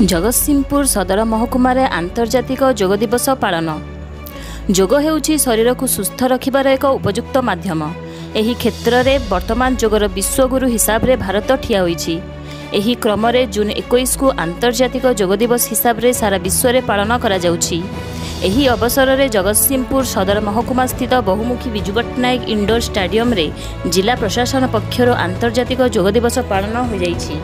जगतसिंहपुर सदर महकुमार आंतर्जातिक योग दिवस पालन। योग हेउछि शरीर को सुस्थ रखिबार एक उपयुक्त माध्यम। एही क्षेत्र में वर्तमान योगर विश्वगुरु हिसाब से भारत ठिया होइछि। एही क्रम रे जून 21 को आंतर्जातिक योग दिवस हिसाब से सारा विश्व में पालन करा जाउछि। एही अवसर में जगतसिंहपुर सदर महकुमा स्थित बहुमुखी विजु पट्टनायक इंडोर स्टेडियम रे जिला प्रशासन पक्षर आंतर्जातिक योग दिवस पालन हो जाइछि।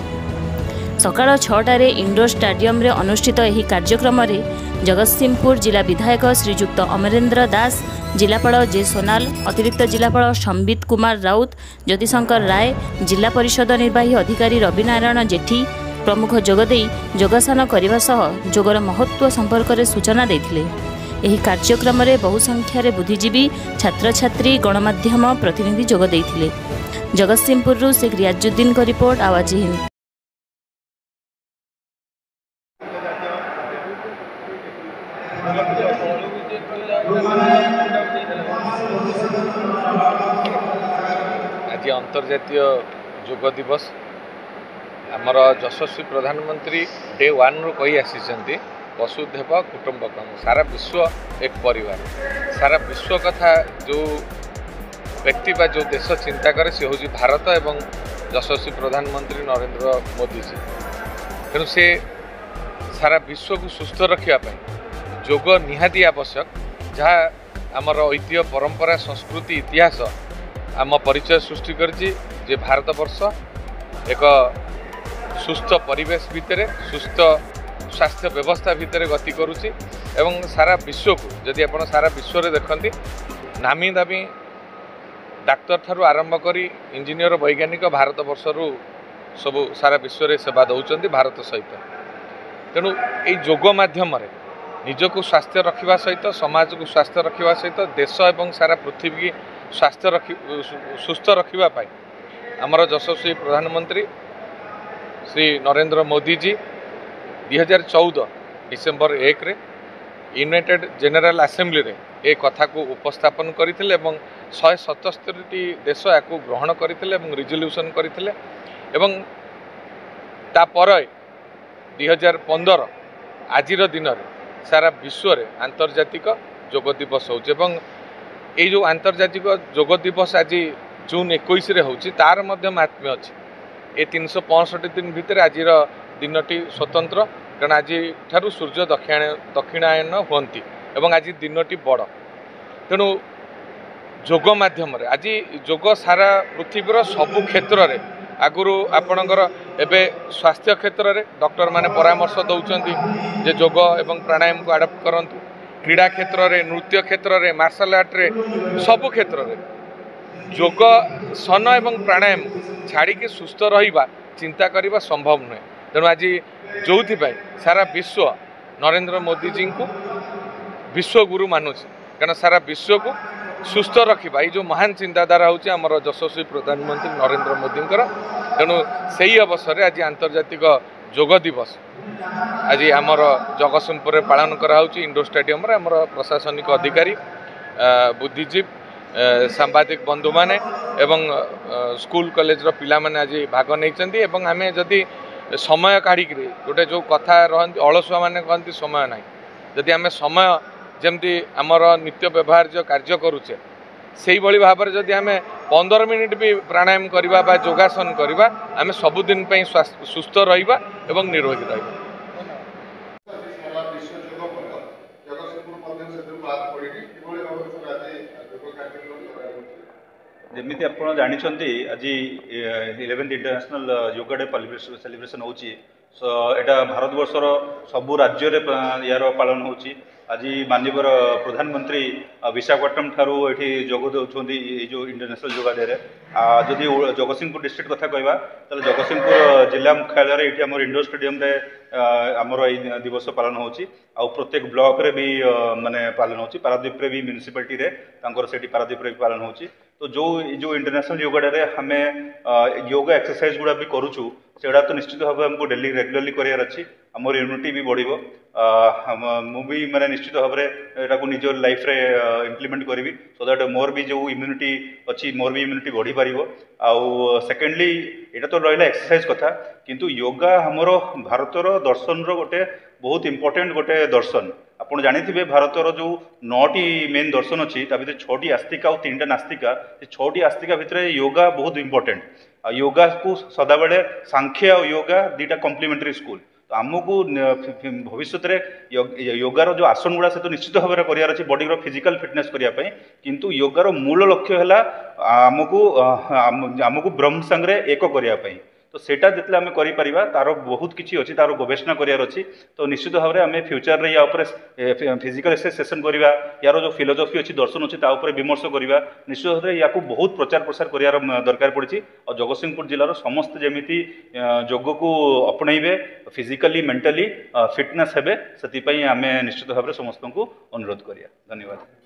सकाळ 6टार इंडोर स्टेडियम रे अनुष्ठित एही कार्यक्रम रे जगतसिंहपुर जिला विधायक श्रीजुक्त अमरेंद्र दास, जिलापाल जे सोनाल, अतिरिक्त जिलापाल संबित कुमार राउत, ज्योतिशंकर राय, जिला परिषद निर्वाही अधिकारी रविनारायण जेठी प्रमुख जोगदे योगासन करने सह योगर महत्व संपर्क में सूचना देथिले। एही कार्यक्रम रे बहु संख्यार बुद्धिजीवी, छात्र छात्री, गणमाध्यम प्रतिनिधि जोग देथिले। जगतसिंहपुर से रियाजुद्दीन को रिपोर्ट, आवाज हिंद। आज अंतर्जातीय योग दिवस आमर यशस्वी प्रधानमंत्री डे 1 रु कही आसी वसुधैव कुटुंबकम। सारा विश्व एक परिवार। सारा विश्व कथा जो व्यक्ति बा जो देश चिंता करे से हूँ भारत एवं यशस्वी प्रधानमंत्री नरेंद्र मोदी जी। तेणु से सारा विश्व को सुस्थ रखापी योग निहाती आवश्यक। जहाँ आमर ऐतिह्य परंपरा संस्कृति इतिहास आम परिचय सृष्टि करछि जे भारत वर्ष एक सुस्थ परिवेश भितर सुस्थ स्वास्थ्य व्यवस्था भितर गति करुछि। एवं सारा विश्व को जदि आप सारा विश्व रे देखंती नामी दामी डाक्तर ठारू आरंभ करी इंजीनियर वैज्ञानिक भारत वर्षरू सब सारा विश्व रे सेवा दौरान भारत सहित। तेणु ये योग माध्यम निजक स्वास्थ्य रखा सहित समाज को स्वास्थ्य रखा सहित देश एवं सारा पृथ्वी की स्वास्थ्य सुस्थ रखापी आमर यशस्वी प्रधानमंत्री श्री नरेंद्र मोदी जी 2014 डिसेम्बर 1 रे यूनाइटेड जनरल असेंबली रे ए कथा को उपस्थापन करथिले एवं 177 देश याकू ग्रहण करथिले एवं रिजोल्यूशन करथिले। एवं तापर 2015 आजिर दिन रे सारा विश्व रे आंतर्जातिक योग दिवस होउछ। एवं ये जो आंतर्जातिक योग दिवस आज जून 21 रे होउछि तार मध्य महात्म्य अछि। ए 365 दिन भितर आज दिनटी स्वतंत्र, कारण आज ठारू सूर्य दक्षिणायन होती एवं आज दिनटी बड़। तेणु योग माध्यम आज योग सारा पृथ्वीर सबु क्षेत्र में आगुरी आपणकर एवं स्वास्थ्य क्षेत्र में डॉक्टर माने परामर्श दौरान जे योग एवं प्राणायाम को आडप्ट करंतु। क्रीड़ा क्षेत्र में, नृत्य क्षेत्र में, मार्शल आर्ट रे सबु क्षेत्र में योग सन एवं प्राणायाम छाड़ी सुस्थ रहिबा चिंता करने संभव नुहे। तेणु आज जो सारा विश्व नरेंद्र मोदी जी को विश्वगुरु मानुଛି, कारण सारा विश्व को सुस्थ रखा ये जो महान चिंताधारा होची आमर यशस्वी प्रधानमंत्री नरेंद्र मोदी। तेणु से ही अवसर आज आंतर्जातिक योग दिवस आज आमर जगतसिंहपुर पालन कराउछि। इंडोर स्टेडियम रे आमर प्रशासनिक अधिकारी, बुद्धिजीवी, सांबादिक बंधु माने एवं स्कूल कॉलेज रो पिला माने आज भाग नहीं। एवं आमे जदि समय काढ़ी गोटे जो कथा रहती अलसुआ मैंने कहती समय ना, जदि आम समय जमती आमर नित्य व्यवहार जो कार्य करुचे से भाव में जदि आम 15 मिनिट भी प्राणायाम करवा बा योगासन करवा आम सबुदिन सुस्थ रहिबा एवं निरोगी रहिबा। जमीती आप जानते आज 11th international yoga day celebration होची। सो एटा भारत वर्षर सबु राज्य रे यार पालन होची। आज माननीय प्रधानमंत्री विशाखापट्टनम ठारू एठी जोग दउछोंदी ए जो इंटरनेशनल योगा डे रे। जदि जगतसिंहपुर डिस्ट्रिक्ट कथा कहबा तले जगतसिंहपुर जिला मुख्यालय रे एठी हमर इंडोर स्टेडियम रे हमर ए दिवस पालन होची। आ प्रत्येक ब्लॉक रे भी माने पालन होची। पारादीप रे भी म्युनिसिपालिटी रे तांकर सेठी पारादीप रे पालन होची। तो जो इंटरनेशनल योगा डे आम योगा एक्सरसाइज गुड़ा भी करूँ सेगुड़ा तो निश्चित भाव हमको डेली रेगुलरली करार अच्छी आमर इम्यूनिटी भी बढ़ मुझे मैंने निश्चित भाव में निज लाइफ रे इम्प्लीमेंट करी सो दैट मोर भी जो इम्यूनिटी अच्छी मोर भी इम्यूनिटी बढ़ी पार आउ सेकेंडली यहाँ तो रहा एक्सरसाइज कथा किंतु योगा हमर भारतर दर्शन गोटे बहुत इंपोर्टेंट गोटे दर्शन आपड़ जानी भारतर जो 9टी मेन दर्शन अच्छी भर 6टी आस्तिका और 3टा नास्तिका 6टी आस्तिका भितर योगा बहुत इंपोर्टेंट योगा को सदाबले सांख्य और योगा दुटा कम्प्लीमेंटरी स्कूल तो आमको भविष्य में योगार जो आसन गुड़ा से तो निश्चित भाव में करार अच्छे बॉडी फिजिकल फिटनेस करने किंतु योगार मूल लक्ष्य है आमको ब्रह्म सांगे एक करने तो सेटा जितने आम कर तार बहुत किसी अच्छी तार गवेषणा करार अच्छी तो निश्चित भाव में आम फ्यूचर रे या फिजिकल एक्सरसाइज सेशन करवा यार जो फिलोसफी अच्छी दर्शन अच्छी विमर्श करवा निश्चित भाव में या बहुत प्रचार प्रसार करार दरकार पड़ी और जगतसिंहपुर जिलार समस्त जमी योग को अपणेबे फिजिकली मेंटली फिटनेस हेबे से आम निश्चित भाव में समस्त को अनुरोध करिया। धन्यवाद।